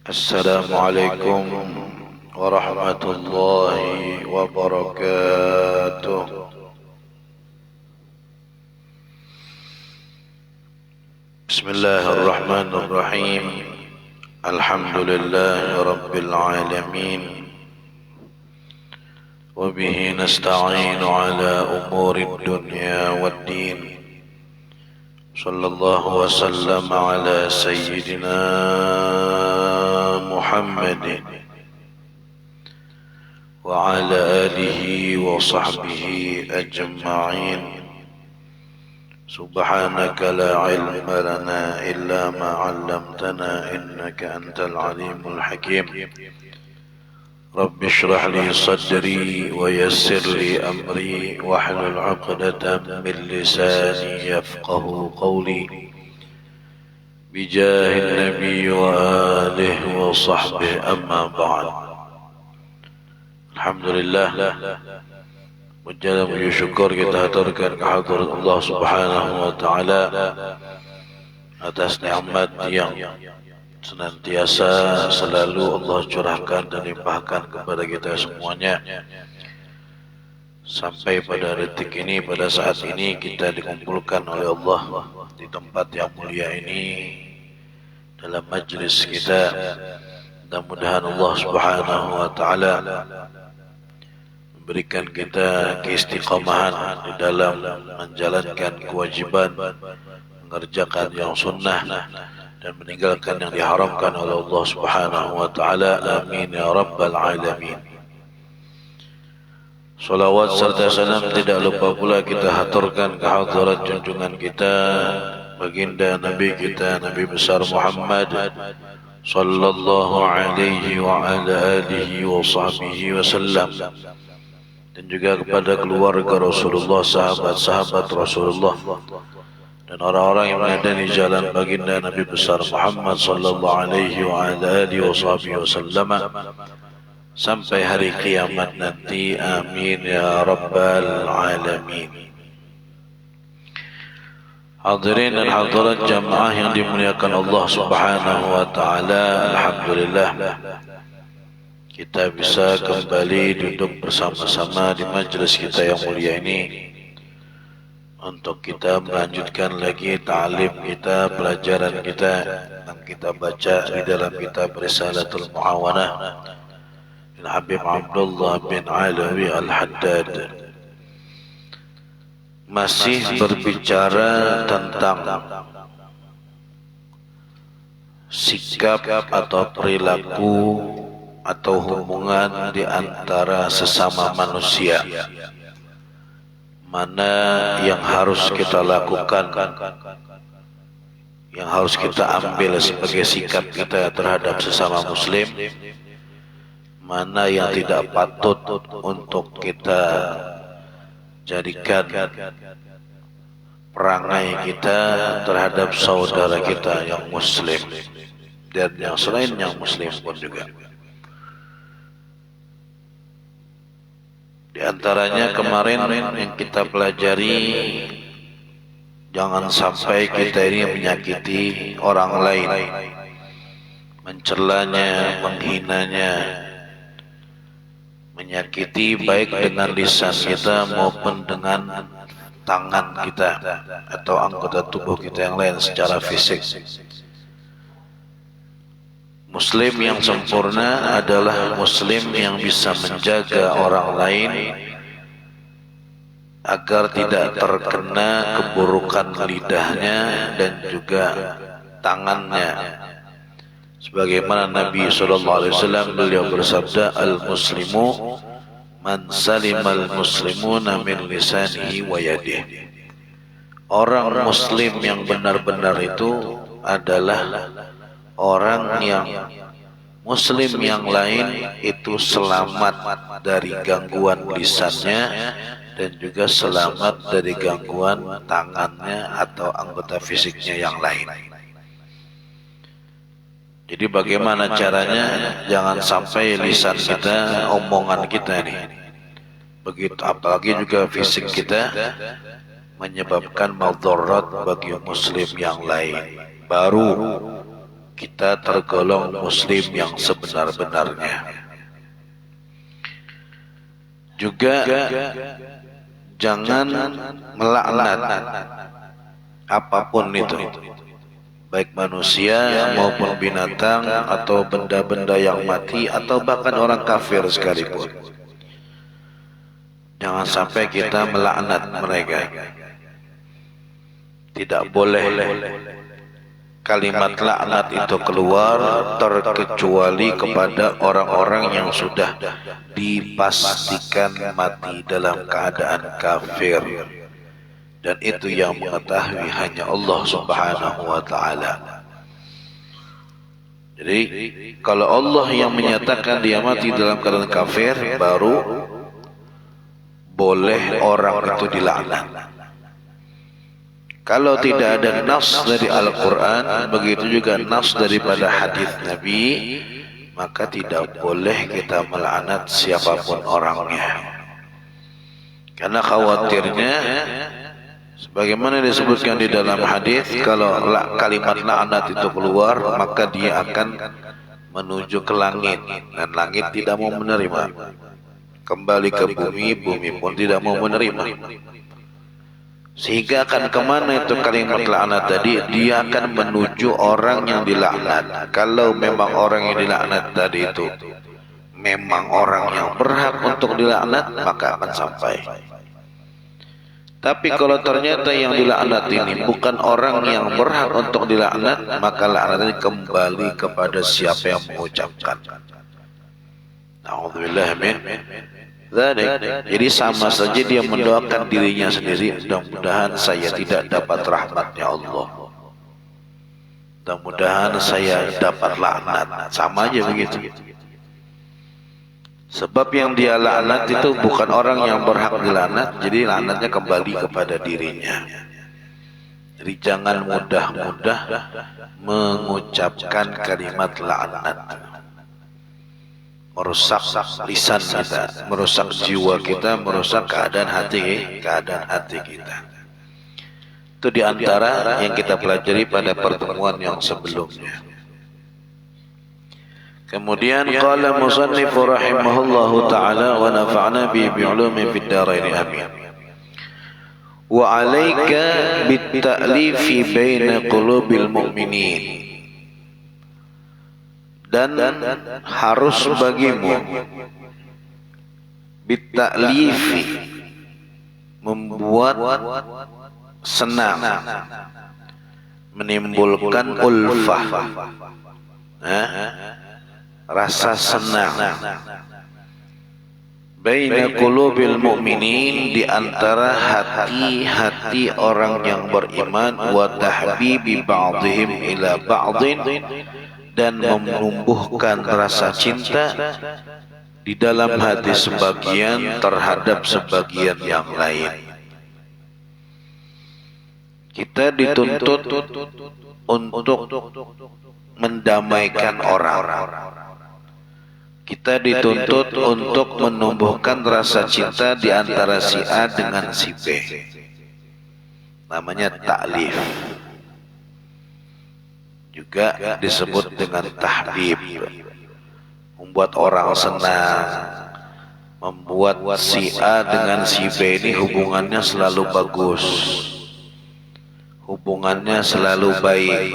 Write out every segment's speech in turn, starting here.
السلام عليكم ورحمة الله وبركاته. بسم الله الرحمن الرحيم. الحمد لله رب العالمين، وبه نستعين على أمور الدنيا والدين. صلى الله وسلم على سيدنا محمد وعلى آله وصحبه أجمعين. سبحانك لا علم لنا إلا ما علمتنا إنك أنت العليم الحكيم. رب اشرح لي صدري ويسر لي أمري واحلل عقدة من لساني يفقه قولي، بجاه النبي وآله وصحبه، أما بعد. Alhamdulillah, puja dan puji syukur kita haturkan kehadirat Allah Subhanahu wa taala atas nikmat yang senantiasa selalu Allah curahkan dan limpahkan kepada kita semuanya. Sampai pada detik ini, pada saat ini kita dikumpulkan oleh Allah di tempat yang mulia ini dalam majlis kita. Mudah-mudahan Allah Subhanahu wa taala berikan kita keistiqamahan di dalam menjalankan kewajiban, mengerjakan yang sunnah dan meninggalkan yang diharamkan oleh Allah Subhanahu wa taala. Amin ya rabbal alamin. Salawat serta salam tidak lupa pula kita haturkan kehadirat junjungan kita, baginda Nabi kita, Nabi besar Muhammad sallallahu alaihi wa ala alihi wa sahbihi wasallam, dan juga kepada keluarga Rasulullah, sahabat-sahabat Rasulullah, dan orang-orang yang berada di jalan baginda Nabi besar Muhammad sallallahu alaihi wa ala alihi wa sahbihi wasallam sampai hari kiamat nanti. Amin ya rabbal alamin. Hadirin dan hadirat jamaah yang dimuliakan Allah Subhanahu wa taala, alhamdulillah kita bisa kembali duduk bersama-sama di majelis kita yang mulia ini untuk kita melanjutkan lagi ta'lim kita, pelajaran kita yang kita baca di dalam kitab Risalatul Muawanah Habib Abdullah bin Alawi Al-Haddad. Masih berbicara tentang sikap atau perilaku atau hubungan di antara sesama manusia. Mana yang harus kita lakukan, yang harus kita ambil sebagai sikap kita terhadap sesama muslim, mana yang tidak patut untuk kita jadikan perangai kita terhadap saudara kita yang muslim dan yang selain yang muslim pun juga. Di antaranya kemarin yang kita pelajari, jangan sampai kita ini menyakiti orang lain, mencelanya, menghinanya, menyakiti baik dengan lisan kita maupun dengan tangan kita atau anggota tubuh kita yang lain secara fisik. Muslim yang sempurna adalah muslim yang bisa menjaga orang lain agar tidak terkena keburukan lidahnya dan juga tangannya. Sebagaimana Nabi SAW beliau bersabda, al-muslimu man salimal muslimuna min lisanihi wa yadihi. Orang muslim yang benar-benar itu adalah orang yang muslim yang lain itu selamat dari gangguan lisannya dan juga selamat dari gangguan tangannya atau anggota fisiknya yang lain. Jadi bagaimana caranya? Jangan sampai lisan kita, omongan kita nih, begitu apalagi juga fisik kita, menyebabkan madarat bagi muslim yang lain. Baru kita tergolong muslim yang sebenar-benarnya. Juga jangan melaknat apapun itu, baik manusia maupun binatang atau benda-benda yang mati atau bahkan orang kafir sekalipun. Jangan sampai kita melaknat mereka. Tidak boleh kalimat laknat itu keluar terkecuali kepada orang-orang yang sudah dipastikan mati dalam keadaan kafir, dan itu yang mengetahui hanya Allah Subhanahu wa ta'ala. Jadi kalau Allah yang menyatakan dia mati dalam keadaan kafir, baru boleh orang itu dilaknat. Kalau tidak ada nas dari Al-Quran, begitu juga nas daripada hadis Nabi, maka tidak boleh kita melaknat siapapun orangnya. Karena khawatirnya, sebagaimana disebutkan di dalam hadis, kalau kalimat laknat itu keluar, maka dia akan menuju ke langit, dan langit tidak mau menerima. Kembali ke bumi, bumi pun tidak mau menerima. Sehingga akan kemana itu kalimat laknat tadi? Dia akan menuju orang yang dilaknat. Kalau memang orang yang dilaknat tadi itu memang orang yang berhak untuk dilaknat, maka akan sampai. Tapi kalau ternyata yang dilaknat ini bukan orang yang berhak untuk dilaknat, maka laknat ini kembali kepada siapa yang mengucapkan. A'udzubillah min dzalik. Jadi sama saja dia mendoakan dirinya sendiri, mudah-mudahan saya tidak dapat rahmatnya Allah, mudah-mudahan saya dapat laknat. Sama aja begitu. Sebab yang dia laknat itu bukan orang yang berhak dilaknat, jadi laknatnya kembali kepada dirinya. Jadi jangan mudah-mudah mengucapkan kalimat laknat. Merusak lisan kita, merusak jiwa kita, merusak keadaan hati kita. Itu diantara yang kita pelajari pada pertemuan yang sebelumnya. Kemudian qala musannif rahimahullahu ta'ala wa nafa'na bi bi'ulumi fid dharain amin. Wa 'alaika bit ta'lifi baina qulubil mu'minin. Dan harus bagimu bita'lifi, membuat senang, menimbulkan ulfah, rasa senang, baina qulubil mu'minin, di antara hati-hati orang yang beriman, wa tahbibi ba'dihim ila ba'din, dan menumbuhkan rasa cinta di dalam hati sebagian terhadap sebagian yang lain. Kita dituntut untuk mendamaikan orang. Kita dituntut untuk menumbuhkan rasa cinta di antara si A dengan si B. Namanya ta'lif. Juga disebut dengan tahbib, membuat orang senang, membuat si A dengan si B ini hubungannya selalu bagus, hubungannya selalu baik.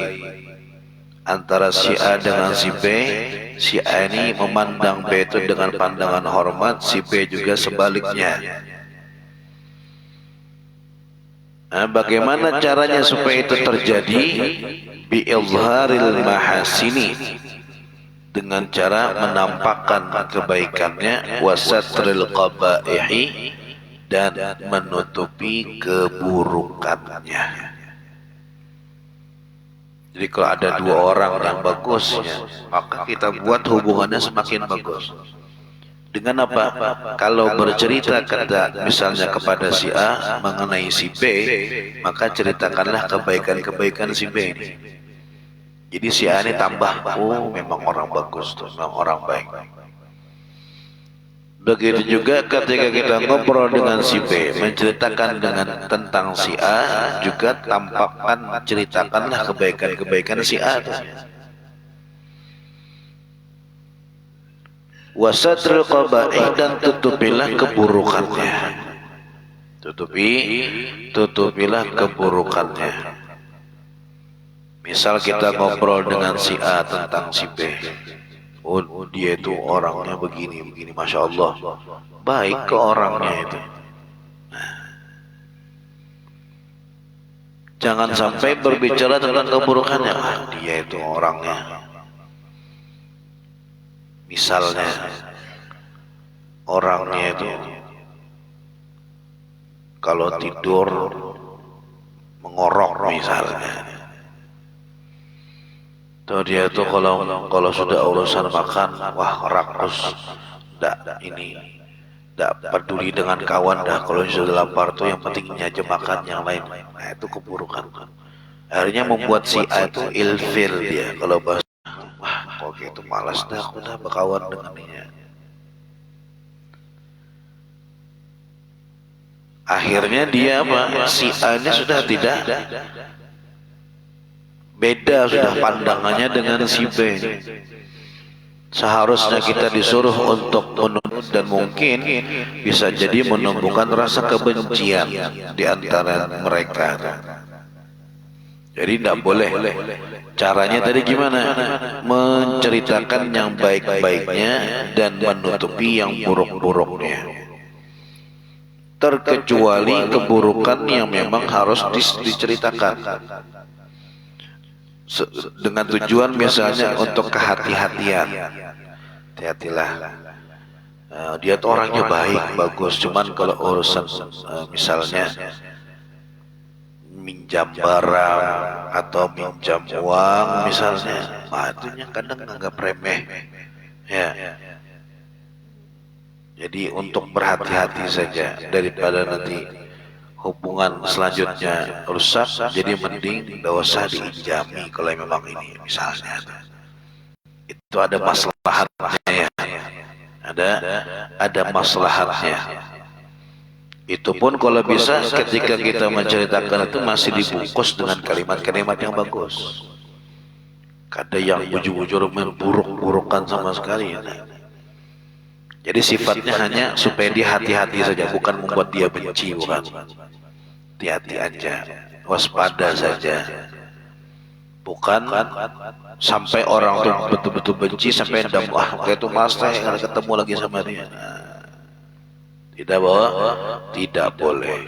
Antara si A dengan si B, si A ini memandang B itu dengan pandangan hormat, si B juga sebaliknya. Nah, bagaimana caranya supaya itu terjadi? Bi'izharil mahasini, dengan cara menampakkan kebaikannya, wasatril qabaihi, dan menutupi keburukannya. Jadi kalau ada dua orang yang bagus, maka kita buat hubungannya semakin bagus. Dengan apa? Kalau bercerita misalnya kepada si A mengenai si B, maka ceritakanlah kebaikan-kebaikan si B ini. Jadi si A ini tambah, oh memang orang bagus tuh, memang orang baik. Begitu juga ketika kita ngobrol dengan si B, menceritakan tentang si A, juga tampakkan, ceritakanlah kebaikan-kebaikan si A. Wasatril qabaih, dan tutupilah keburukannya. Tutupilah keburukannya. Misal kita ngobrol dengan si A tentang si B. Oh, dia itu orangnya begini, Masya Allah. Baik ke orangnya itu. Jangan sampai berbicara tentang keburukannya. Dia itu orangnya. Misalnya orangnya itu kalau tidur mengorok misalnya. Tuh dia tuh kalau sudah urusan makan, wah rakus, tidak peduli dengan kawan dah. Kalau sudah lapar tuh yang pentingnya aja makan, yang lain. Nah itu keburukan. Akhirnya membuat si A itu ilfil dia. Kalau bahas, wah kok gitu malas dah, aku dah berkawan dengan dia. Akhirnya dia apa? Si A-nya sudah tidak beda, sudah pandangannya dengan si B. Seharusnya kita disuruh untuk menurut, dan mungkin bisa jadi menumbuhkan rasa kebencian di antara mereka. Jadi tidak boleh. Caranya tadi gimana? Menceritakan yang baik-baiknya dan menutupi yang buruk-buruknya. Terkecuali keburukan yang memang harus diceritakan. Dengan tujuan misalnya untuk kehati-hatian. Hati-hatilah. Dia tuh orangnya baik, bagus. Cuman kalau urusan misalnya minjam barang atau minjam uang misalnya, itu kadang anggap remeh. Ya. Jadi untuk berhati-hati saja daripada nanti hubungan selanjutnya rusak, jadi mending tidak usah diinjami kalau memang ini misalnya. Itu ada maslahatnya ya. Ada maslahatnya. Itu pun kalau bisa ketika kita menceritakan itu masih dibungkus dengan kalimat-kalimat yang bagus. Ada yang bujur-bujur memburuk-burukan sama sekali. Jadi sifatnya hanya supaya dia hati-hati saja, bukan membuat dia benci, bukan. Hati-hati aja, waspada saja. Bukan sampai orang tuh betul-betul benci sampai dendam, wah kayak itu mas saya ketemu lagi sama dia. Tidak boleh.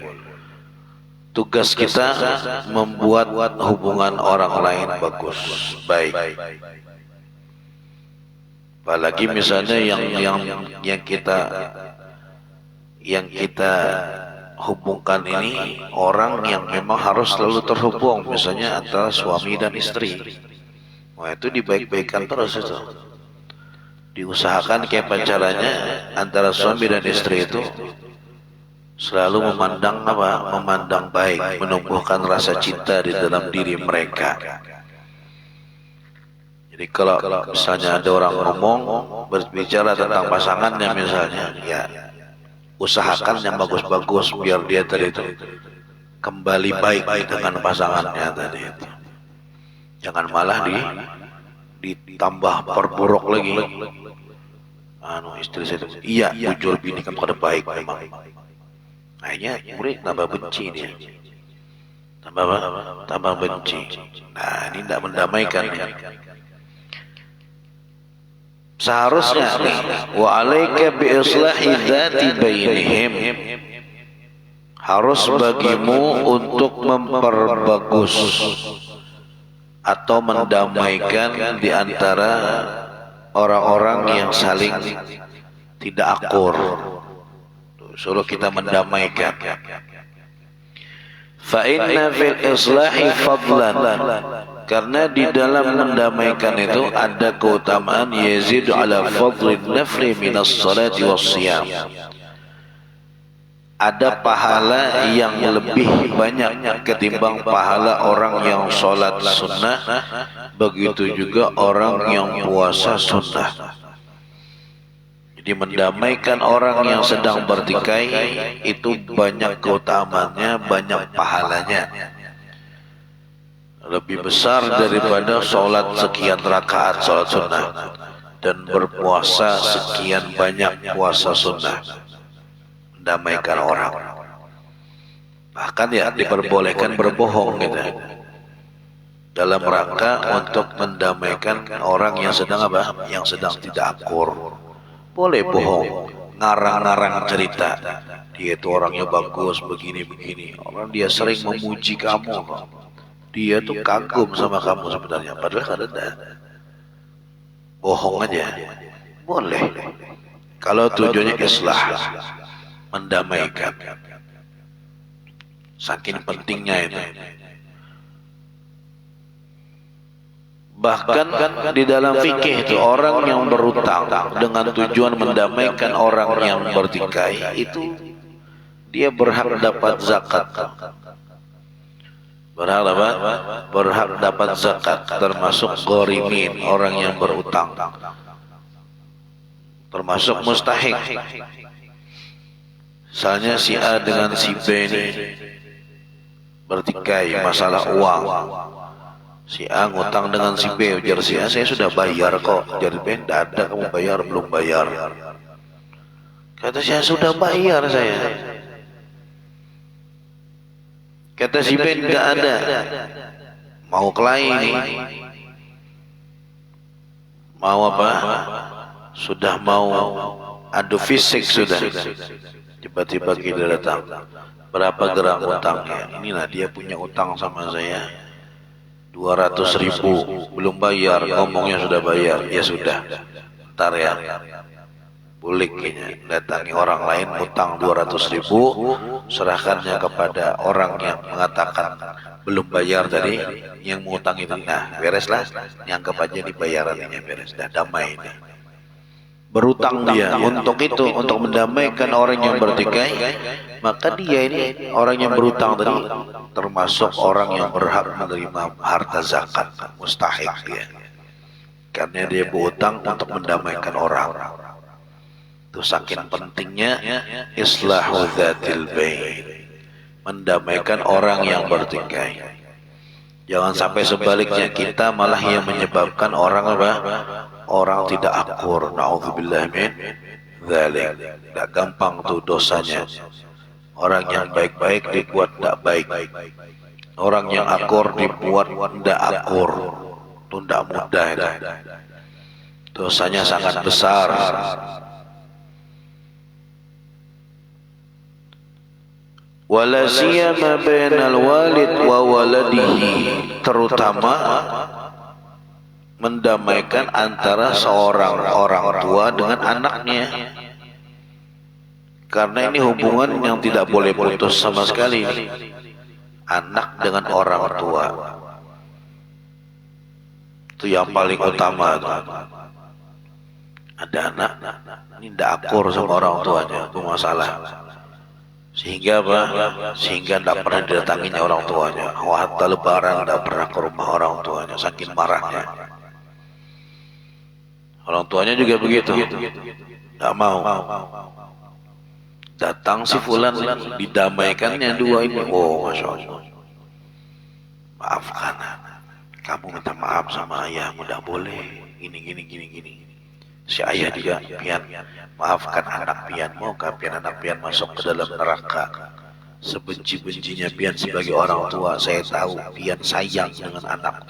Tugas kita membuat hubungan orang lain bagus, baik. Apalagi misalnya yang kita hubungkan ini orang yang memang harus selalu terhubung, misalnya antara suami dan istri. Wah itu dibaik-baikkan terus itu. Diusahakan kayak caranya antara suami dan istri itu selalu memandang baik, menumbuhkan rasa cinta di dalam diri mereka. Jadi kalau misalnya ada orang ngomong berbicara tentang pasangannya misalnya, ya usahakan yang bagus-bagus biar dia tadi itu kembali baik dengan pasangannya tadi itu. Jangan malah ditambah perburuk lagi. Istri saya itu, iya jujur bini kan pada baik memang. Akhirnya murid tambah benci dia. Tambah benci. Nah ini tidak mendamaikan ya. Seharusnya wa alaika bi islahi dzati bainihim, harus bagimu untuk memperbagus atau mendamaikan di antara orang-orang yang saling tidak akur. Suruh kita mendamaikan. Fa inna fil islahi fadlan, karena di dalam mendamaikan itu ada keutamaan yazid ala fadlin nafli minas salati was siyam. Ada pahala yang lebih banyak ketimbang pahala orang yang sholat sunnah, begitu juga orang yang puasa sunnah. Jadi mendamaikan orang yang sedang bertikai itu banyak keutamaannya, banyak pahalanya. lebih besar daripada sholat sekian rakaat sholat sunnah dan berpuasa sekian banyak puasa sunnah. Mendamaikan orang, bahkan ya diperbolehkan berbohong gitu, dalam rangka untuk mendamaikan orang yang sedang apa? Yang sedang tidak akur. Boleh bohong, ngarang-ngarang cerita, dia itu orangnya bagus begini-begini, orang dia sering memuji kamu, dia tuh kagum sama kamu sebenarnya, padahal ada bohong aja. Boleh kalau tujuannya islah, mendamaikan. Saking pentingnya itu. Bahkan di dalam fikih itu orang yang berutang dengan tujuan mendamaikan orang yang bertikai itu dia berhak dapat zakat. Berhak dapat zakat, termasuk ghorimin, orang yang berutang, termasuk mustahik. Misalnya si A dengan si B ini bertikai masalah uang. Si A ngutang dengan si B, ujar si A, saya sudah bayar kok. Ujar B, tidak ada, kamu bayar, belum bayar. Kata saya, sudah bayar saya. Kata si B, tidak ada. Mau kelahi ini. Mau apa? Sudah mau adu fisik sudah. Tiba-tiba kita datang, berapa gram utangnya? Inilah dia punya utang sama saya 200.000, belum bayar, ngomongnya sudah bayar. Ya sudah, ntar ya, bulik ini, datangi orang lain utang 200.000, serahkannya kepada orang yang mengatakan belum bayar tadi, yang mengutang itu. Nah, bereslah, nyanggap aja nih bayarannya beres, dah damai ini. Berutang dia untuk itu, untuk mendamaikan orang yang bertikai, maka dia ini orang yang berutang tadi termasuk orang yang berhak menerima harta zakat, mustahik dia, karena dia berutang untuk mendamaikan orang. Itu saking pentingnya islahu dzatil bain, mendamaikan orang yang bertikai. Jangan sampai sebaliknya, kita malah yang menyebabkan orang apa? Orang tidak akur. Na'udzubillah min dzalik. Tidak gampang tuh dosanya. Orang yang baik-baik dibuat tidak baik. Orang yang akur dibuat tidak akur. Itu tidak mudah itu. Dosanya sangat besar. Wala siyama bainal walid wa waladihi, terutama mendamaikan antara seorang orang tua dengan anaknya, karena ini hubungan yang tidak boleh putus sama sekali. Anak dengan orang tua itu yang paling utama. Ada anak ini tidak akur sama orang tuanya, itu masalah. Sehingga apa? Sehingga tidak pernah didatanginya orang tuanya. Hatta lebaran tidak pernah ke rumah orang tuanya, saking marahnya. Orang tuanya juga begitu, tidak mau. Datang si fulan, didamaikannya dua ini. Oh, masya Allah. Maafkan, kamu minta maaf sama ayahmu, tidak boleh. Gini. Si ayah juga pian, maafkan anak pian, maukah pian anak pian masuk ke dalam neraka? Sebenci-bencinya pian sebagai orang tua, saya tahu pian sayang dengan anak,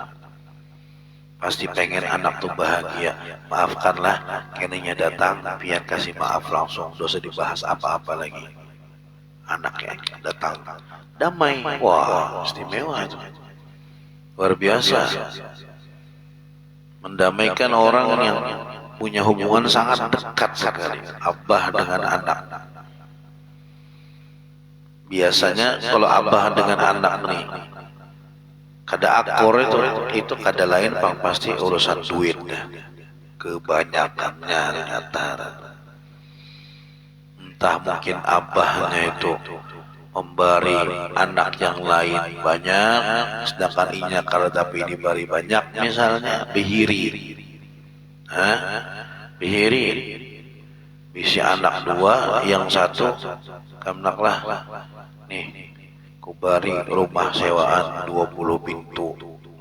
pasti pengen anak tuh bahagia. Maafkanlah, kenanya datang, pian kasih maaf langsung, dosa dibahas apa-apa lagi. Anaknya datang, damai, wah istimewa itu, luar biasa. Mendamaikan orang yang punya hubungan sangat dekat sekali, abah dengan anak. Biasanya kalau abah dengan anak nih kada akur itu kada lain bang, pasti urusan duitnya, kebanyakannya ternyata. Entah mungkin abahnya itu memberi anak yang lain banyak, sedangkan inya kalau tapi diberi banyak, misalnya bihiri. Bihiri, bisa anak dua, yang satu kamnaklah nih kubari rumah sewaan 20 pintu,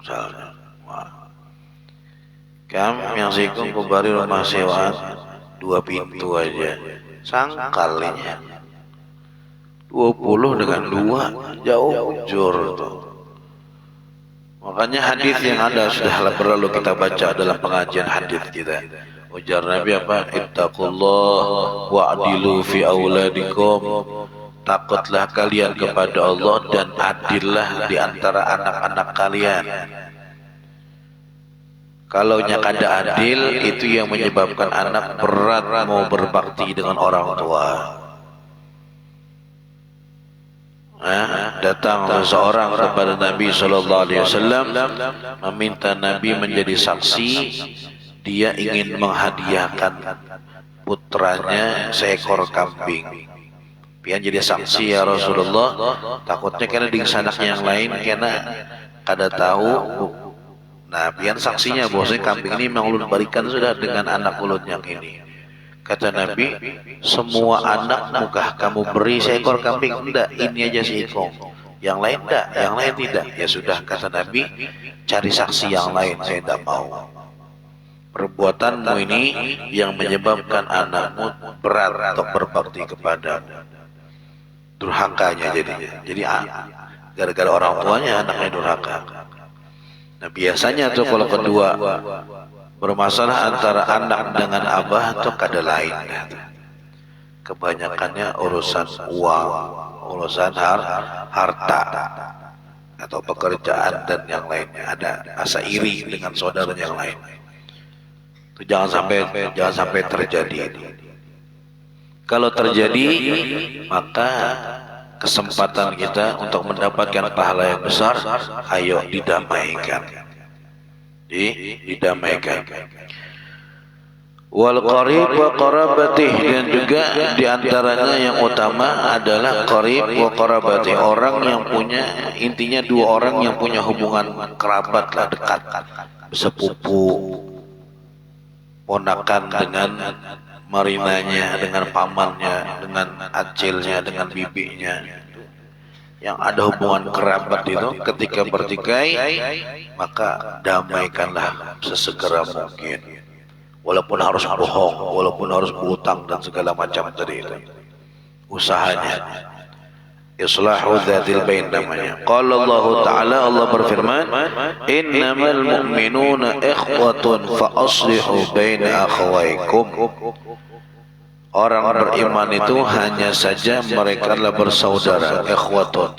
misalnya. Wah. Kami yang sikung kubari rumah sewaan 2 pintu aja, sangkalnya 20 dengan 2 jauh jur tuh. Makanya hadis yang ada sudah berlalu kita baca dalam pengajian hadis kita. Ujar Nabi apa? Ittaqullah wa'dilu fi auladikum. Takutlah kalian kepada Allah dan adillah di antara anak-anak kalian. Kalau kada adil, itu yang menyebabkan anak berat mau berbakti dengan orang tua. Datang seseorang kepada Nabi SAW meminta Nabi menjadi saksi. Dia ingin menghadiahkan putranya seekor kambing. Pian jadi saksi ya Rasulullah, takutnya karena di sanaknya yang lain karena kada tahu. Nah, pian saksinya bahwasanya kambing ini memang ulun berikan sudah dengan anak ulun yang ini. Kata Nabi, semua anak mukah kamu beri seekor kambing? Enggak, ini aja seekor. Yang lain enggak, yang lain tidak. Ya sudah, kata Nabi, cari saksi yang lain, saya tidak mau. Perbuatanmu ini yang menyebabkan anakmu berat untuk berbakti kepadamu. Durhakanya jadinya. Jadi gara-gara orang tuanya anaknya durhaka. Nah biasanya tuh kalau kedua bermasalah antara anak dengan abah tuh kada lain. Kebanyakannya urusan uang, urusan harta atau pekerjaan dan yang lainnya. Ada asa iri dengan saudara yang lain. Itu jangan sampai terjadi. Kalau terjadi, maka kesempatan kita untuk mendapatkan pahala yang besar, ayo didamaikan. Didamaikan. Wal qarib wa qarabatih, dan juga diantaranya yang utama adalah qarib wa qarabatih, orang yang punya, intinya dua orang yang punya hubungan kerabat lah, dekat, sepupu, ponakan dengan marinanya, dengan pamannya, dengan acilnya, dengan bibinya, yang ada hubungan kerabat itu, ketika bertikai maka damaikanlah sesegera mungkin, walaupun harus bohong, walaupun harus berhutang dan segala macam tadi itu usahanya. Islahu dzatil bain namanya. Qala Allah Ta'ala, Allah berfirman, innamal mu'minuna ikhwatun fa aslihu baina akhawaykum. Orang beriman itu hanya saja mereka adalah bersaudara, ikhwatun.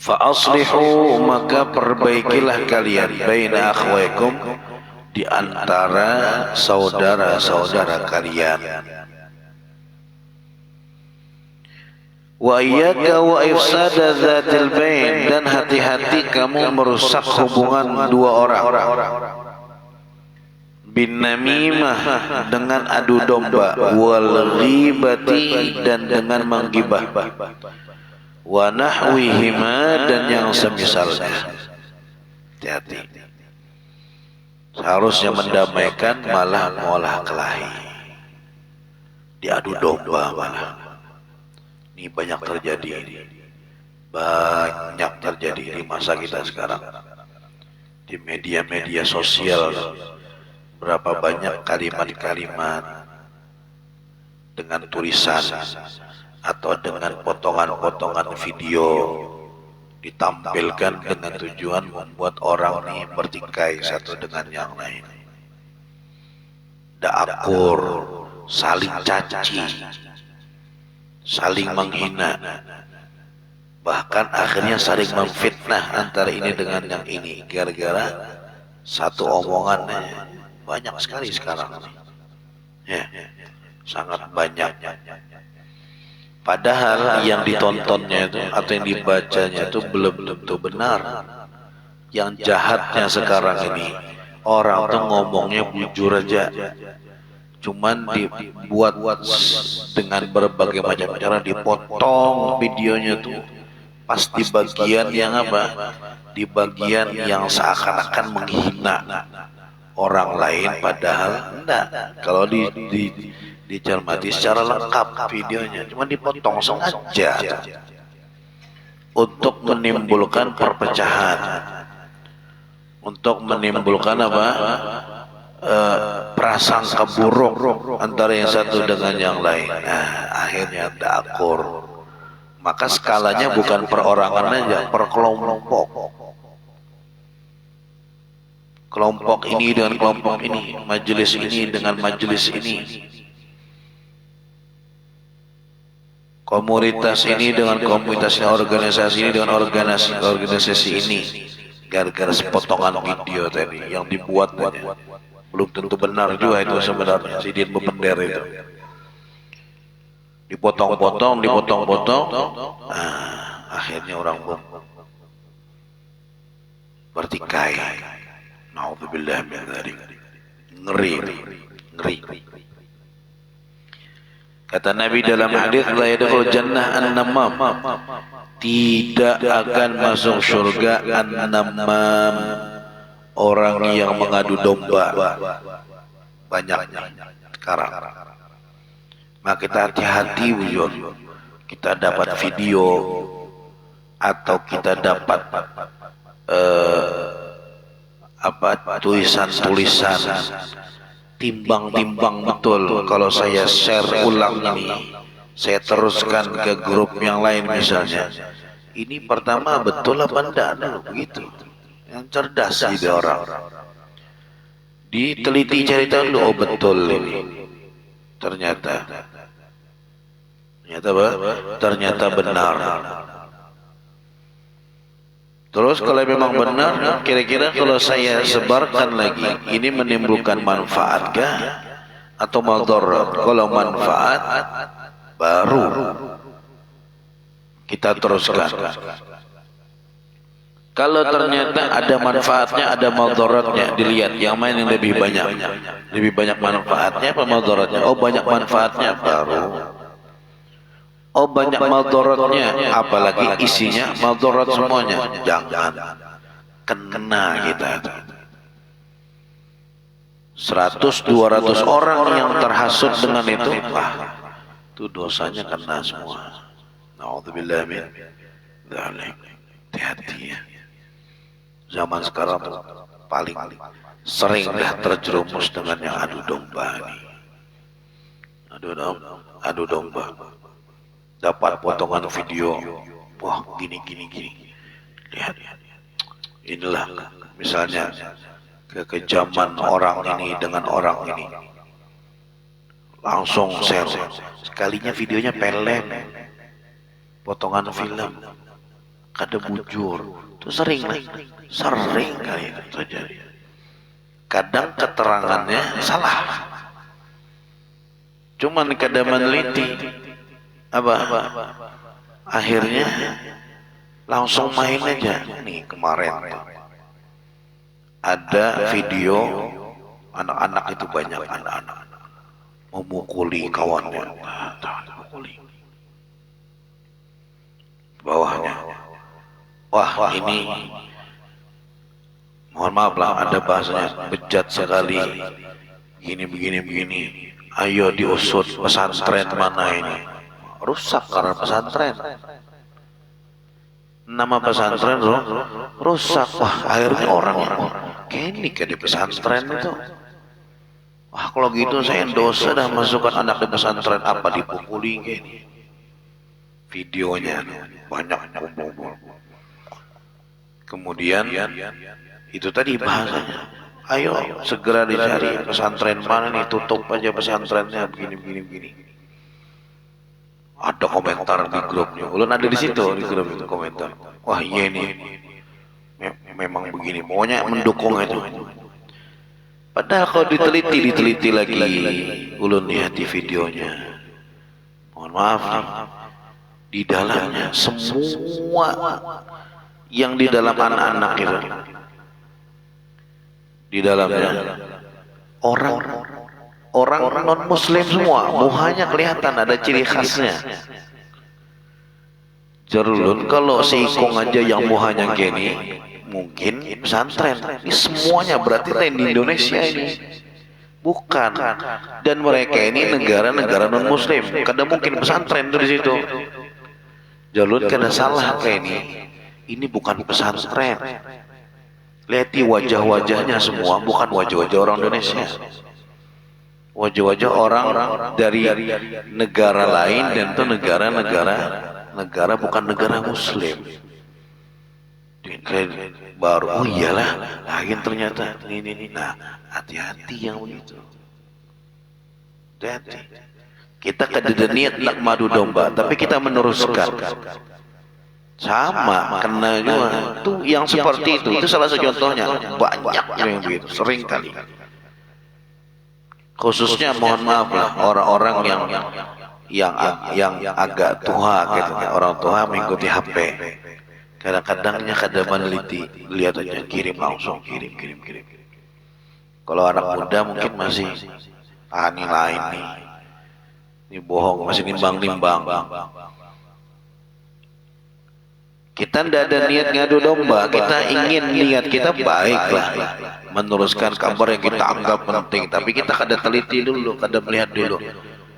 Fa aslihu, maka perbaikilah kalian, baina akhawaykum, di antara saudara-saudara kalian. Wa iyyaka wa ifsada dzatil bain, dan hati-hati kamu merusak hubungan dua orang. Bin namimah, dengan adu domba, wal ghibati, dan dengan menggibah, wa nahwihima, dan yang semisalnya. Hati-hati. Seharusnya mendamaikan, malah mengolah kelahi, diadu domba malah. Ini banyak terjadi di masa kita sekarang, di media-media sosial. Berapa banyak kalimat-kalimat dengan tulisan atau dengan potongan-potongan video ditampilkan dengan tujuan membuat orang ini bertikai satu dengan yang lain, tidak akur, saling caci, saling menghina, bahkan akhirnya saling memfitnah antara ini dengan yang ini, gara-gara satu omongan. Banyak sekali sekarang, ya, sangat banyak. Padahal yang ditontonnya itu atau yang dibacanya itu belum tentu benar. Yang jahatnya sekarang ini, orang tuh ngomongnya bujur aja, cuman dibuat dengan berbagai macam cara, dipotong videonya tuh pas di bagian yang apa, di bagian yang seakan-akan menghina orang lain, padahal enggak. Kalau dicermati secara lengkap videonya, cuma dipotong sengaja. untuk menimbulkan perpecahan, untuk menimbulkan apa? Prasangka buruk antara yang satu dengan yang lain. Nah, akhirnya ada akur. Maka skalanya bukan perorangan aja, per kelompok. Kelompok ini dengan kelompok ini, majelis ini dengan majelis ini, komunitas ini dengan komunitas ini, organisasi ini dengan organisasi ini. Gara-gara sepotongan video tadi yang dibuat tadi, belum tentu benar juga itu sebenarnya, si Din Bebender itu dipotong-potong, akhirnya orang pun bertikai. Nauzubillah min dzalik. Ngeri. Kata Nabi dalam hadis, la yadkhul jannah an-namam, tidak akan masuk surga an-namam, orang yang mengadu domba banyaknya sekarang. Maka kita hati-hati bujur, kita dapat video atau kita dapat tulisan-tulisan, timbang-timbang betul. Kalau saya share ulang ini, saya teruskan ke grup yang lain misalnya, ini pertama betul apa enggak dulu begitu. Yang cerdas jadi orang, diteliti cari tahu dulu, oh betul ini, ternyata benar. Terus kalau memang benar, kira-kira kalau saya sebarkan lagi, ini menimbulkan manfaat kah atau madarat? Kalau manfaat, baru kita teruskan. Kalau ternyata ada manfaatnya, ada madaratnya, dilihat yang mana yang lebih banyak manfaatnya apa madaratnya? Oh banyak manfaatnya, baru. Oh banyak madaratnya, apalagi isinya madarat semuanya, jangan kena kita. 100-200 orang yang terhasut dengan itu, itu dosanya kena semua. Nauzubillah min dzalik. Hati-hati ya. Zaman sekarang paling sering dah terjerumus dengan yang adu domba ini. Adu domba. Dapat potongan video, wah gini. Lihat, inilah misalnya kekejaman orang ini dengan orang ini. Langsung share. Sekalinya videonya pelem, potongan film, kada bujur. Itu sering kali terjadi. Kadang keterangannya salah, cuman kada meneliti. Akhirnya langsung main aja. Nih kemarin ada video anak-anak itu, banyak anak-anak memukuli kawannya, bawahnya. Wah ini mohon maaf lah, ada bahasanya bejat sekali, begini. Ayo diusut pesantren mana ini. Rusak karena pesantren. Nama pesantren rusak. Wah akhirnya orang kini ke di pesantren itu. Wah kalau gitu saya dosa dah masukkan anak di pesantren, apa dipukuli gini. Videonya banyak. Kemudian itu tadi bahasanya, ayo segera dicari pesantren mana nih, tutup aja pesantrennya, begini. Ada komentar di grupnya, ulun ada di situ di grup itu komentar. Wah iya ini memang begini, maunya mendukung itu. Padahal kalau diteliti lagi, ulun lihat di videonya, mohon maaf nih, di dalamnya semua yang di dalam anak-anak itu, di dalamnya orang non muslim semua, muhanya kelihatan, ada ciri khasnya. Jarulun kalau seikong aja yang muhanya gini, mungkin pesantren. Ini semuanya berarti lain di Indonesia ini. Bukan. Dan mereka ini negara-negara non muslim, kada mungkin pesantren dari situ. Jalur kada salah kayak ini bukan pesantren. Lihat wajah-wajahnya semua bukan wajah-wajah orang Indonesia. Wajah-wajah orang dari negara lain dan itu negara bukan negara Muslim. Baru oh iyalah, lain ternyata ini. Nah, hati-hati yang begitu. Hati-hati. Kita kada niat nak madu domba, tapi kita meneruskan. Sama kena juga itu yang seperti itu salah satu contohnya, banyak yang begitu sering kali, khususnya mohon maaf lah orang-orang yang agak tua gitu, orang tua mengikuti HP, kadang-kadangnya kada meneliti, lihat aja kirim langsung kirim. Kalau anak muda mungkin masih ini lain nih, ini bohong, masih nimbang. Kita tidak ada niat ngadu domba, kita ingin niat kita baiklah, meneruskan kabar yang kita anggap penting, tapi kita kada teliti dulu, kada melihat dulu.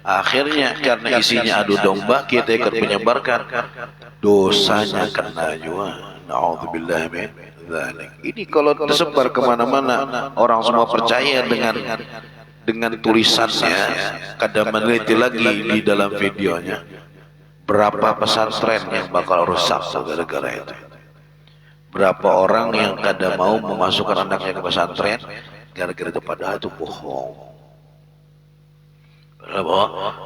Akhirnya karena isinya adu domba, kita ikut menyebarkan, dosanya kena juga. Na'udzubillah min dzalik. Ini kalau tersebar kemana-mana, orang semua percaya dengan tulisannya, kada meneliti lagi di dalam videonya. Berapa pesantren yang bakal rusak gara-gara itu? Berapa orang yang kada mau memasukkan anaknya ke pesantren gara-gara itu, padahal itu bohong.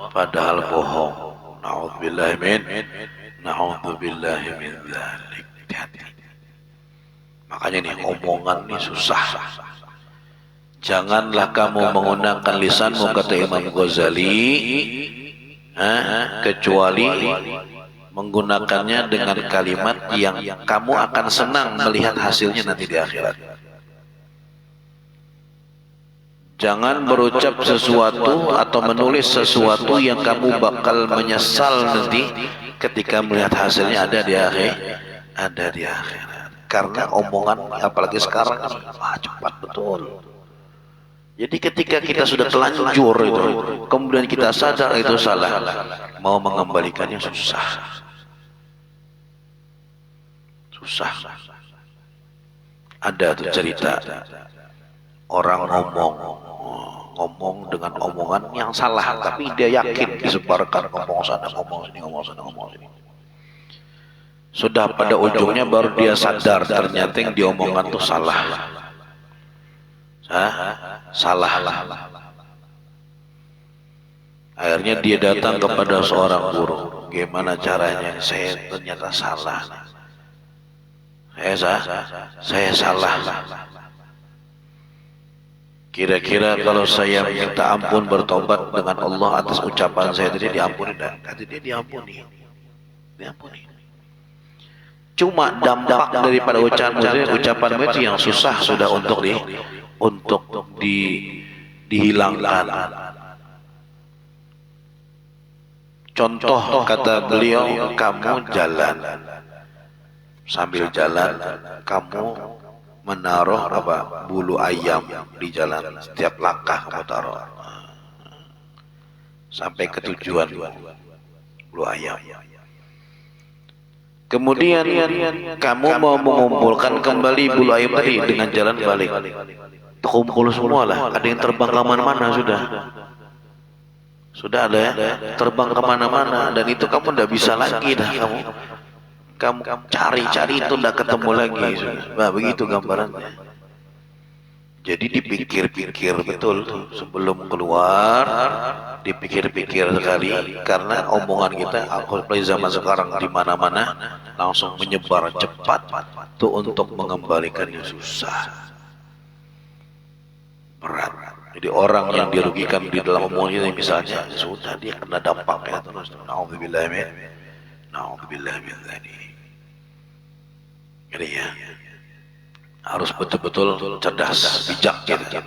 Padahal bohong. Na'udzubillah min dzalik. Makanya nih omongan nih susah. Janganlah kamu menggunakan lisanmu, kata Imam Ghazali, kecuali menggunakannya dengan kalimat yang kamu akan senang melihat hasilnya nanti di akhirat. Jangan berucap sesuatu atau menulis sesuatu yang kamu bakal menyesal nanti ketika melihat hasilnya ada di akhirat. Karena omongan apalagi sekarang cepat betul. Jadi ketika kita sudah telanjur itu, kemudian kita sadar itu salah, mau mengembalikannya susah. Ada tuh cerita orang ngomong dengan omongan yang salah, tapi dia yakin disebarkan, ngomong sana, ngomong sini. Sudah pada ujungnya baru dia sadar ternyata yang diomongan tuh salah. Akhirnya dia datang kepada seorang guru. Gimana caranya? Saya ternyata salah. Saya salah. Kira-kira kalau saya minta ampun, bertobat dengan Allah atas ucapan saya tadi, diampuni, dan kata dia diampuni. Cuma dampak daripada ucapan itu yang susah sudah untuk dihilangkan. Contoh kata beliau, kamu jalan, sambil jalan kamu menaruh bulu ayam di jalan, setiap langkah kamu taruh sampai ke tujuan bulu ayam. Kemudian kamu mau mengumpulkan kembali bulu ayam tadi dengan jalan balik. Terkumpul semua lah, ada yang terbang kemana-mana sudah ada ya, terbang kemana-mana, dan itu kamu tidak bisa lagi dah, kamu cari itu tidak ketemu lagi. Nah, begitu gambarannya. Jadi dipikir-pikir betul sebelum keluar, dipikir-pikir sekali, karena omongan kita apalagi zaman sekarang di mana-mana langsung menyebar cepat, tuh untuk mengembalikannya susah. Berat. Jadi orang yang dirugikan di dalam omongannya misalnya, sudah dia kena dampaknya terus. Na'udzubillah min dzalik. Jadi ya, harus betul-betul cerdas, bijak gitu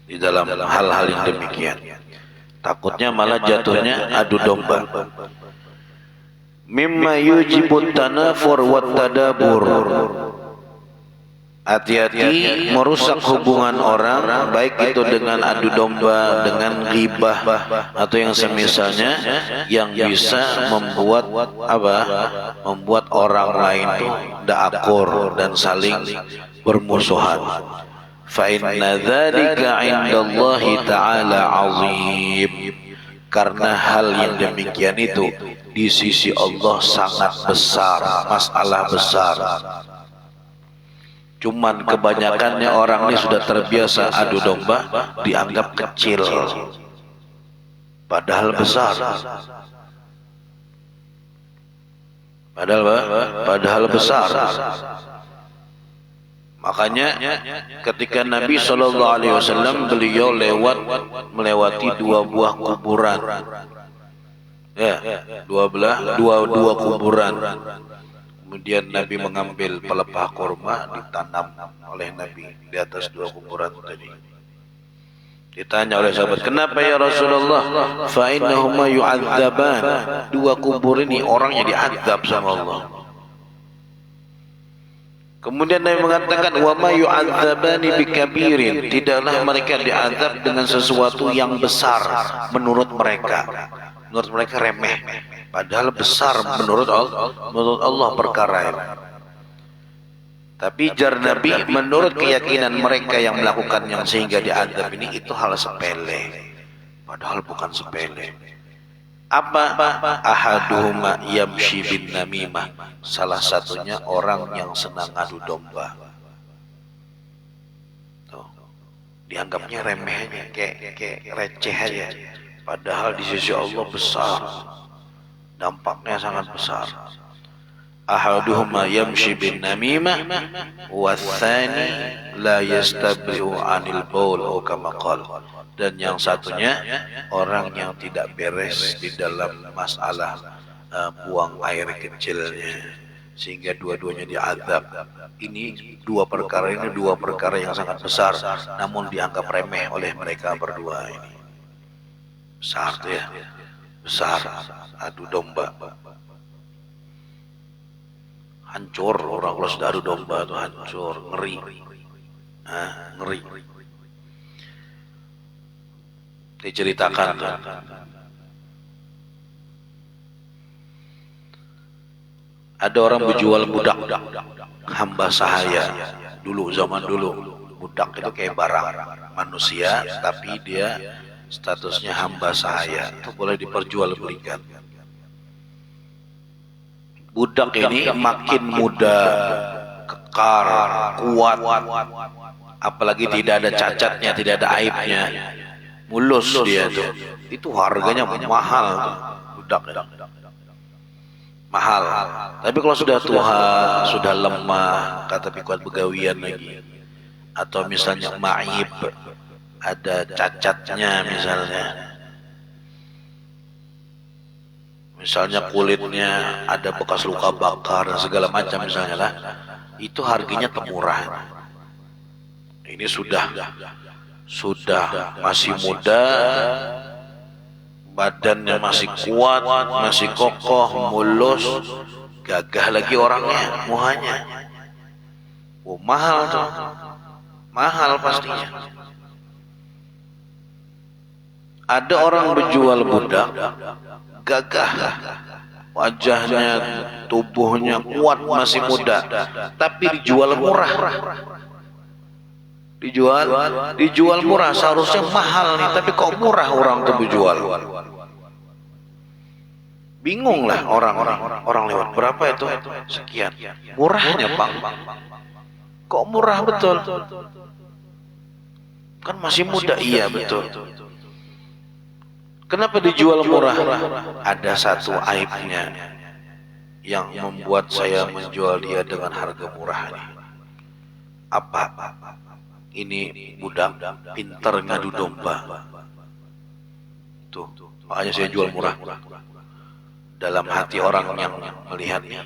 di dalam hal-hal yang demikian. Takutnya malah jatuhnya adu domba. Mimma yujibut tanafur wat tadabur. Hati-hati merusak hubungan orang, baik itu dengan adu domba, dengan ghibah atau yang semisalnya, yang bisa membuat membuat orang lain itu tidak akur dan saling bermusuhan. Fa inna dzalika 'indallahi ta'ala 'azim. Karena hal yang demikian itu di sisi Allah sangat besar, masalah besar. Cuman kebanyakannya orang ini sudah terbiasa adu domba, dianggap kecil, padahal besar. Padahal besar. Makanya ketika Nabi SAW beliau melewati dua buah kuburan, dua kuburan. Kemudian Nabi mengambil pelepah kurma, ditanam oleh Nabi di atas dua kuburan tadi. Ditanya oleh sahabat, kenapa ya Rasulullah? Fa innahuma yu'adzaban. Dua kubur ini orangnya diazab sama Allah. Kemudian Nabi mengatakan, wa ma yu'adzabani bikabirin. Tidaklah mereka diazab dengan sesuatu yang besar menurut mereka. Menurut mereka remeh, padahal besar menurut Allah perkara ini. Tapi jar Nabi, menurut keyakinan mereka yang melakukan yang sehingga diazab ini, itu hal sepele, padahal bukan sepele. Apa? Ahaduhuma yamshi bin namimah. Salah satunya orang yang senang adu domba. Tuh. Dianggapnya remehnya, kayak receh aja. Padahal di sisi Allah besar, dampaknya sangat besar. Ahaduhuma yamshi bin namimah, wathani la yastabri'u anil baul, kama qala. Dan yang satunya orang yang tidak beres di dalam masalah buang air kecilnya, sehingga dua-duanya diazab. Ini dua perkara yang sangat besar, namun dianggap remeh oleh mereka berdua ini. Besar tuh ya, besar adu domba. Hancur orang kalau sudah adu domba itu hancur, ngeri. Ngeri. Diceritakan tuh. Ada orang berjual budak, hamba sahaya. Zaman dulu budak itu kayak barang manusia, tapi dia statusnya hamba sahaya, itu boleh diperjualbelikan. Budak ini makin muda, kekar, kuat, apalagi tidak ada cacatnya, tidak ada aibnya, mulus dia tuh. Itu harganya mahal, budak mahal. Tapi kalau sudah tua, sudah lemah, kata kuat begawian lagi, atau misalnya maib, ada cacatnya misalnya kulitnya ada bekas luka bakar dan segala macam misalnya lah, itu harganya temurah. Ini sudah masih muda, badannya masih kuat, masih kokoh, mulus, gagah lagi orangnya, muhanya. Mahal tuh, mahal pastinya. Ada orang berjual budak, gagah, wajahnya, tubuhnya kuat, masih muda, tapi dijual murah. Dijual murah, seharusnya mahal nih, tapi kok murah orang tuh berjual. Bingung lah orang lewat, berapa itu? Sekian. Murahnya Bang. Kok murah betul? Kan masih muda, iya betul. Kenapa dijual murah? Ada satu aibnya yang membuat saya menjual dia dengan harga murah ini. Apa? Ini budak pintar ngadu domba. Tuh, makanya saya jual murah. Dalam hati orang yang melihatnya,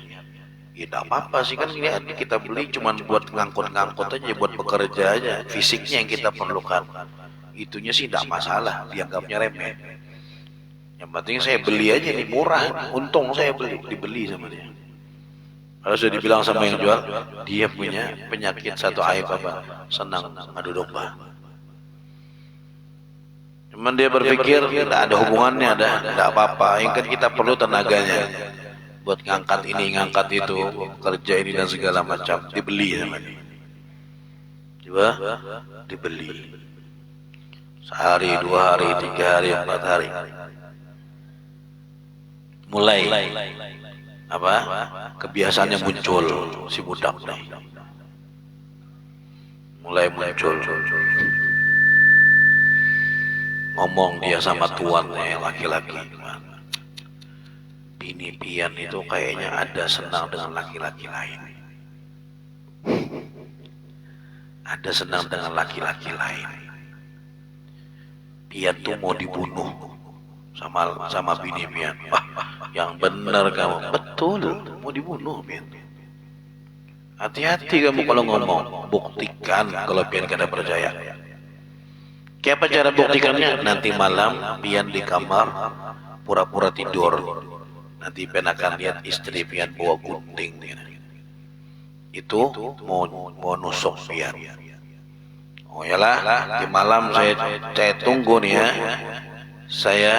ya tidak apa-apa sih, kan ini kita beli cuma buat ngangkut-ngangkut aja, buat bekerja aja, fisiknya yang kita perlukan. Itunya sih tidak masalah, dianggapnya remeh. Yang penting saya beli aja nih, murah, untung saya dibeli sama dia. Kalau sudah dibilang sama yang jual, dia punya penyakit satu aib apa? Senang ngadu domba. Cuman dia berpikir tidak ada hubungannya, tidak apa-apa. Yang kan kita perlu tenaganya buat ngangkat ini, ngangkat itu, kerja ini dan segala macam. Dibeli sama dia. Coba dibeli. Sehari, 2 hari, 3 hari, 4 hari. Mulai apa? Kebiasaannya muncul si budak nih. Mulai muncul. Ngomong dia sama tuannya laki-laki. Bini pian itu kayaknya ada senang dengan laki-laki lain. Ada senang dengan laki-laki lain. Pian tuh mau dibunuh sama bini pian. Wah, yang benar kamu. Betul, mau dibunuh pian. Hati-hati kamu kalau ngomong. Buktikan kalau pian kada percaya. Kayak apa cara buktikannya? Nanti malam pian di kamar pura-pura tidur. Nanti pian akan lihat istri pian bawa gunting. Itu mau nusuk pian. Oh yalah, di malam saya tunggu nih ya. Saya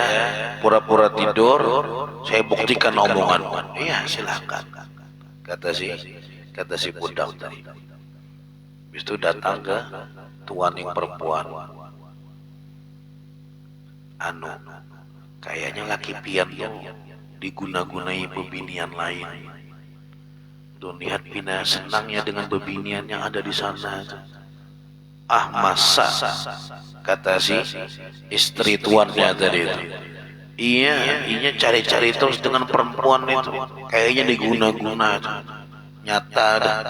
pura-pura tidur, saya buktikan omongan. Iya silakan. Kata si budak tadi. Habis itu datang ke tuan yang perempuan. Kayaknya laki pian tuh diguna-gunai bebinian lain. Tuh lihat Pina senangnya dengan bebinian yang ada di sana. Ah masa, kata si istri tuannya tadi itu. Iya cari-cari terus dengan perempuan itu. Kayaknya diguna-guna itu. Nyata dah.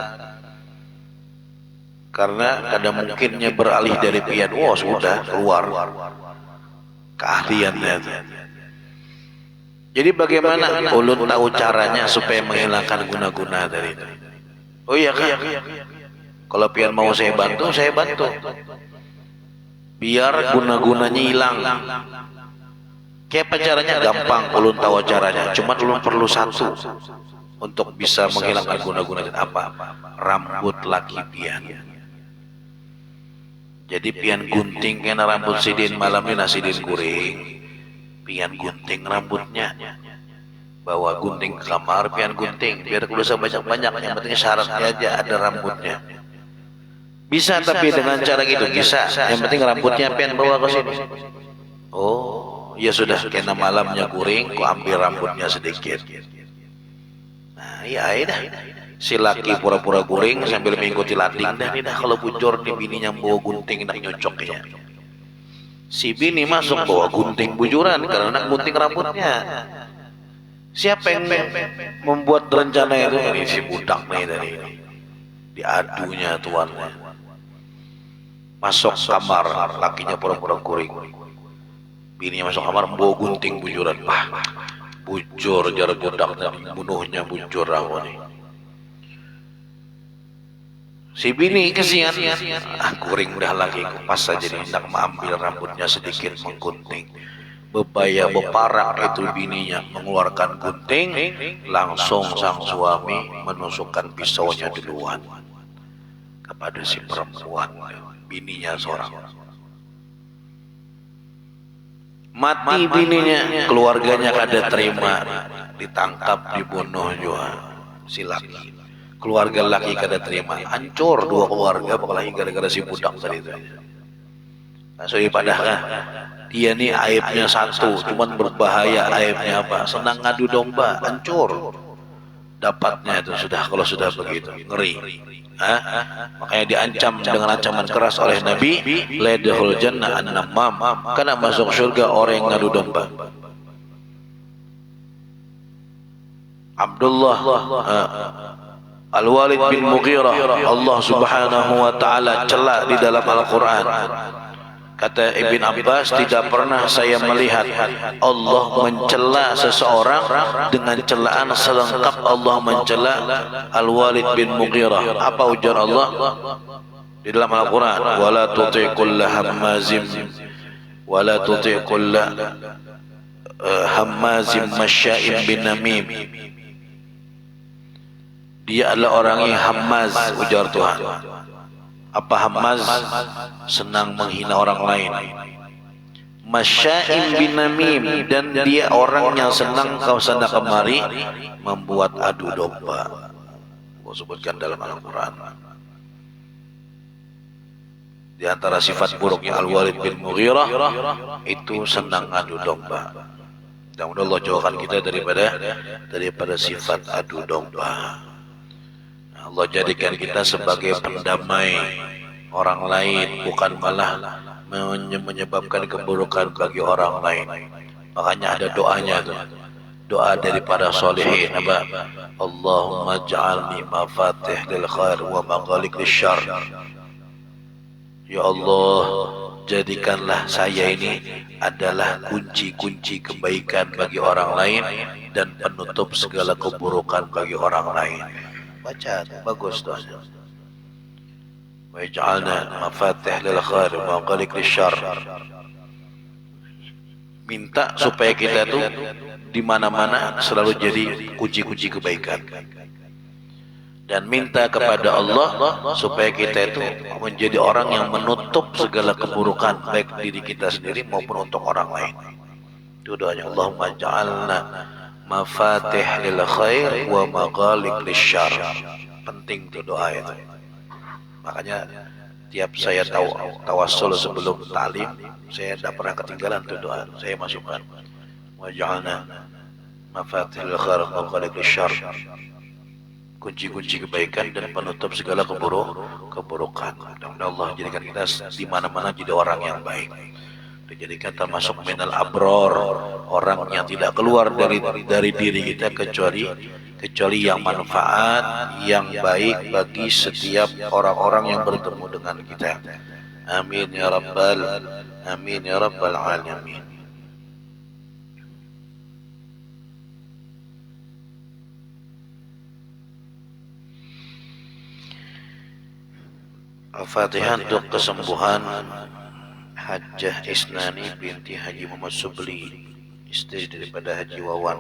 Karena kadang mungkinnya beralih dari pian. Wah sudah keluar keahliannya. Jadi bagaimana ulun tahu caranya supaya menghilangkan guna-guna dari itu? Oh iya kan? Kalau pian mau saya bantu, biar guna-gunanya hilang. Kayak apa caranya? Gampang, ulun tahu caranya. Cuma ulun perlu satu untuk bisa menghilangkan guna-gunanya. Apa? Rambut laki pian. Jadi pian gunting kena rambut sidin malam ini sidin kuring. Pian gunting rambutnya. Bawa gunting ke kamar, pian gunting. Biar kudu banyak-banyak, yang penting syaratnya aja ada rambutnya. Bisa tapi dengan cara gitu bisa. Yang penting rambutnya pian bawa ke sini. Oh, ya sudah kena malamnya kuring, ku ambil rambutnya sedikit. Nah, iya dah. Si laki pura-pura guring sambil mengikuti lading dah nih dah kalau bujur nih bininya bawa gunting nak nyocoknya. Si bini masuk bawa gunting bujuran karena nak gunting rambutnya. Siapa yang membuat rencana itu? Ini si budak nih tadi. Diadunya tuannya. Masuk kamar, lakinya pura-pura guring. Bininya masuk kamar bawa gunting bujuran. Bujur jar budak tadi, bunuhnya bujur aku nih. Si bini kesian, kuring udah lagi pas saja hendak mengambil rambutnya sedikit menggunting. Bebaya beparak itu bininya mengeluarkan gunting, langsung sang suami menusukkan pisaunya duluan kepada si perempuan, bininya seorang. Mati bininya, keluarganya kada terima, ditangkap, dibunuh juga si laki. Keluarga laki kada terima, hancur dua keluarga apalagi gara-gara si budak tadi itu. Nah, so padahal dia nih aibnya satu, cuman berbahaya aibnya apa? Senang ngadu domba, hancur. Dapatnya itu sudah kalau sudah begitu ngeri. Makanya diancam dengan ancaman keras oleh Nabi, la yadkhul jannah an-namam, karena masuk surga orang yang ngadu domba. Abdullah Al-Walid bin Mughirah, Allah subhanahu wa ta'ala cela di dalam Al-Quran. Kata Ibn Abbas, tidak pernah saya melihat Allah mencela seseorang dengan celaan selengkap Allah mencela Al-Walid bin Mughirah. Apa ujar Allah di dalam Al-Quran? Wala tuti' kulla hammazim wala tuti' kulla hammazim masya'im bin namim. Dia adalah orang yang hammaz, ujar Tuhan. Apa hammaz? Senang menghina orang lain. Masya'im binamim, dan dia orang yang senang kau sana kemari membuat adu domba. Kau sebutkan dalam Al-Quran. Di antara sifat buruknya Al-Walid bin Mughirah itu senang adu domba. Dan Allah jauhkan kita daripada sifat adu domba. Allah jadikan kita sebagai pendamai orang lain, bukan malah menyebabkan keburukan bagi orang lain. Makanya ada doanya tuh, doa daripada solihin, apa? Allahumma ja'alni mafatih lil khair wa maghaliq lisyarr. Ya Allah, jadikanlah saya ini adalah kunci-kunci kebaikan bagi orang lain dan penutup segala keburukan bagi orang lain. Baca, bagus doanya. Wa ij'alna mafatih lil khair wa maghaliq lisyarr. Minta supaya kita tuh di mana-mana selalu jadi kunci-kunci kebaikan. Dan minta kepada Allah supaya kita itu menjadi orang yang menutup segala keburukan baik diri kita sendiri maupun untuk orang lain. Itu doanya, Allahumma ja'alna mafatih lil khair wa maghaliq lisyarr. Penting itu doa itu. Makanya tiap saya tawassul sebelum talim, saya tidak pernah ketinggalan itu doa. Saya masukkan wa ja'alna mafatih lil khair wa maghaliq lisyarr. Kunci-kunci kebaikan dan penutup segala keburukan. Dan Allah jadikan kita di mana-mana jadi orang yang baik. Dijadikan termasuk minal abror, orang yang tidak keluar dari diri kita kecuali yang manfaat, yang baik bagi setiap orang-orang yang bertemu dengan kita. Amin ya rabbal alamin. Al-Fatihah untuk kesembuhan Hajjah Isnani binti Haji Muhammad Subli, istri daripada Haji Wawan.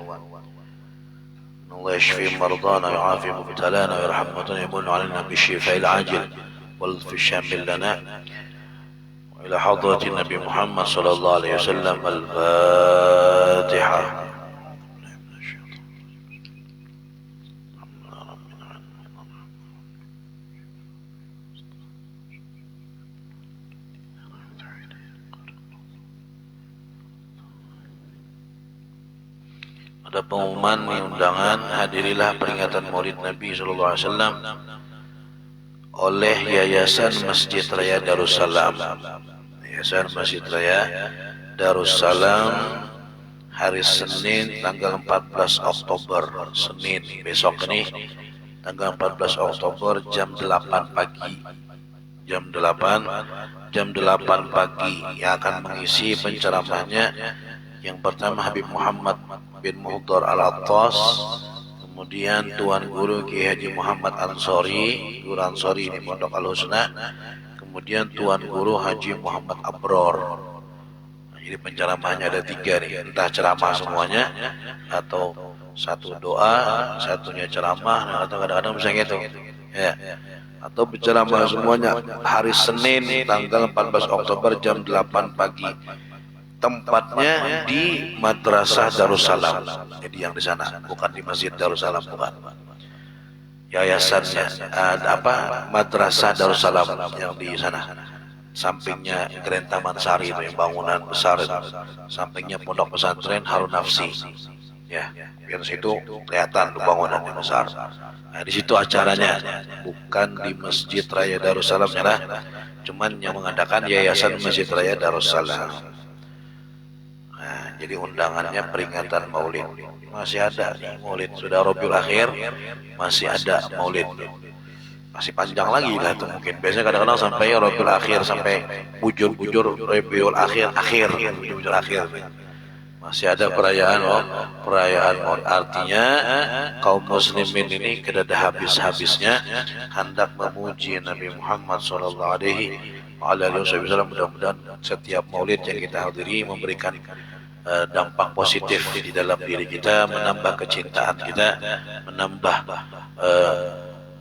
Allah yashfi mardana wa yu'afi mubtalana wa yarhamna yamun 'alaina bisyifa'il 'ajil wal lutfi syamil lana wa ila hadratin Nabi Muhammad sallallahu alaihi wasallam. Al-Fatihah. Ada pengumuman di undangan, hadirilah peringatan Maulid Nabi sallallahu alaihi wasallam oleh Yayasan Masjid Raya Darussalam. Yayasan Masjid Raya Darussalam hari Senin tanggal 14 Oktober, Senin besok ini tanggal 14 Oktober jam 8 pagi. Jam 8 pagi yang akan mengisi penceramahnya yang pertama Habib Muhammad bin Muhdar Al-Attas, kemudian Tuan Guru Ki Haji Muhammad Ansori, Guru Ansori ini Pondok Al-Husna, kemudian Tuan Guru Haji Muhammad Abror. Jadi penceramahnya ada 3 nih, entah ceramah semuanya atau satu doa, satunya ceramah, atau kadang-kadang bisa gitu ya, atau penceramah semuanya hari Senin tanggal 14 Oktober jam 8 pagi. Tempatnya di Madrasah Darussalam. Jadi yang di sana, bukan di Masjid Darussalam, bukan. Yayasannya Madrasah Darussalam yang di sana. Sampingnya Grand Taman Sari itu yang bangunan besar itu. Sampingnya Pondok Pesantren Harun Nafsi. Ya, biar situ kelihatan bangunan yang besar. Nah, di situ acaranya, bukan di Masjid Raya Darussalam ya, cuman yang mengadakan Yayasan Masjid Raya Darussalam. Jadi undangannya peringatan Maulid. Masih ada nih Maulid, sudah Rabiul Akhir, masih ada Maulid. Masih panjang lagi lah itu mungkin. Biasanya kadang-kadang sampai Rabiul Akhir, sampai bujur-bujur Rabiul Akhir, bujur akhir. Masih ada perayaan Maulid. Artinya kaum muslimin ini tidak ada habis-habisnya hendak memuji Nabi Muhammad sallallahu alaihi wasallam. Mudah-mudahan setiap Maulid yang kita hadiri memberikan dampak positif di dalam diri kita, menambah kecintaan kita, menambah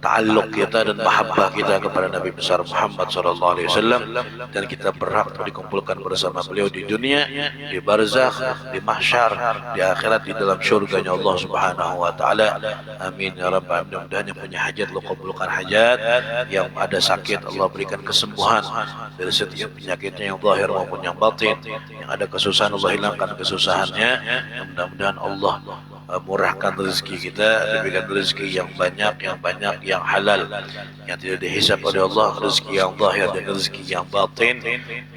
ta'alluq kita dan mahabbah kita kepada Nabi besar Muhammad sallallahu alaihi wasallam, dan kita berhak dikumpulkan bersama beliau di dunia, di barzakh, di mahsyar, di akhirat, di dalam syurganya Allah Subhanahu wa taala. Amin ya rabbal alamin. Mudah-mudahan yang punya hajat Allah kabulkan hajat, yang ada sakit Allah berikan kesembuhan dari setiap penyakitnya yang zahir maupun yang batin, yang ada kesusahan Allah hilangkan kesusahannya. Mudah-mudahan Allah murahkan rezeki kita, diberikan rezeki yang banyak, yang halal, yang tidak dihisab oleh Allah, rezeki yang zahir dan rezeki yang batin.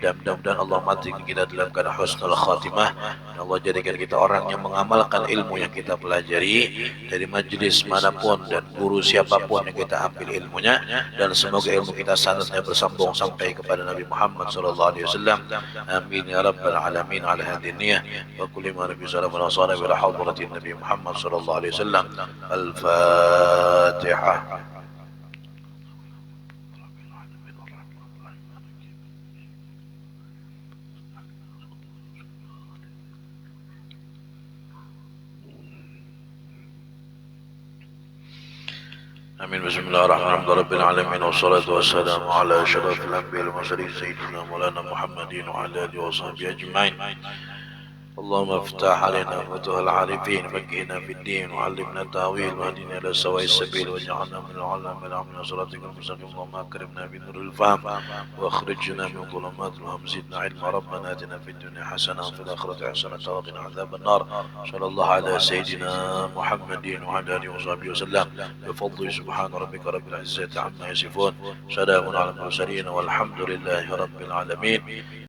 Dan mudah-mudahan Allah matikan kita dalam keadaan husnul khatimah. Allah jadikan kita orang yang mengamalkan ilmu yang kita pelajari dari majlis manapun dan guru siapapun yang kita ambil ilmunya, dan semoga ilmu kita sanadnya bersambung sampai kepada Nabi Muhammad sallallahu alaihi wasallam. Amin ya rabbal alamin. Ala hadhihi niyyah wa kulli ma nabi sallallahu alaihi wasallam ila hadratin Nabi Muhammad sallallahu alaihi wasallam. Al-Fatihah. Amin. Bismillahirrahmanirrahim. Rabbil alamin wassalatu wassalamu ala asyrafil anbiya'i wal mursalin sayyidina maulana Muhammadin wa ala alihi wa sahbihi ajma'in. اللهم افتح علينا فتوح العارفين، فقهنا في الدين وعلمنا التاويل واهدنا الى سواء السبيل واجعلنا من العلماء من صراطك المستقيم. اللهم اكرمنا بنور الفهم واخرجنا من ظلمات الوهم، زدنا علما. ربنا اتنا في الدنيا حسنه وفي الاخره حسنه وقنا عذاب النار. صلى الله على سيدنا محمد وعلى اله وصحبه وسلم. بفضل سبحان ربك رب العزه عما يصفون، سلام على المرسلين والحمد لله رب العالمين.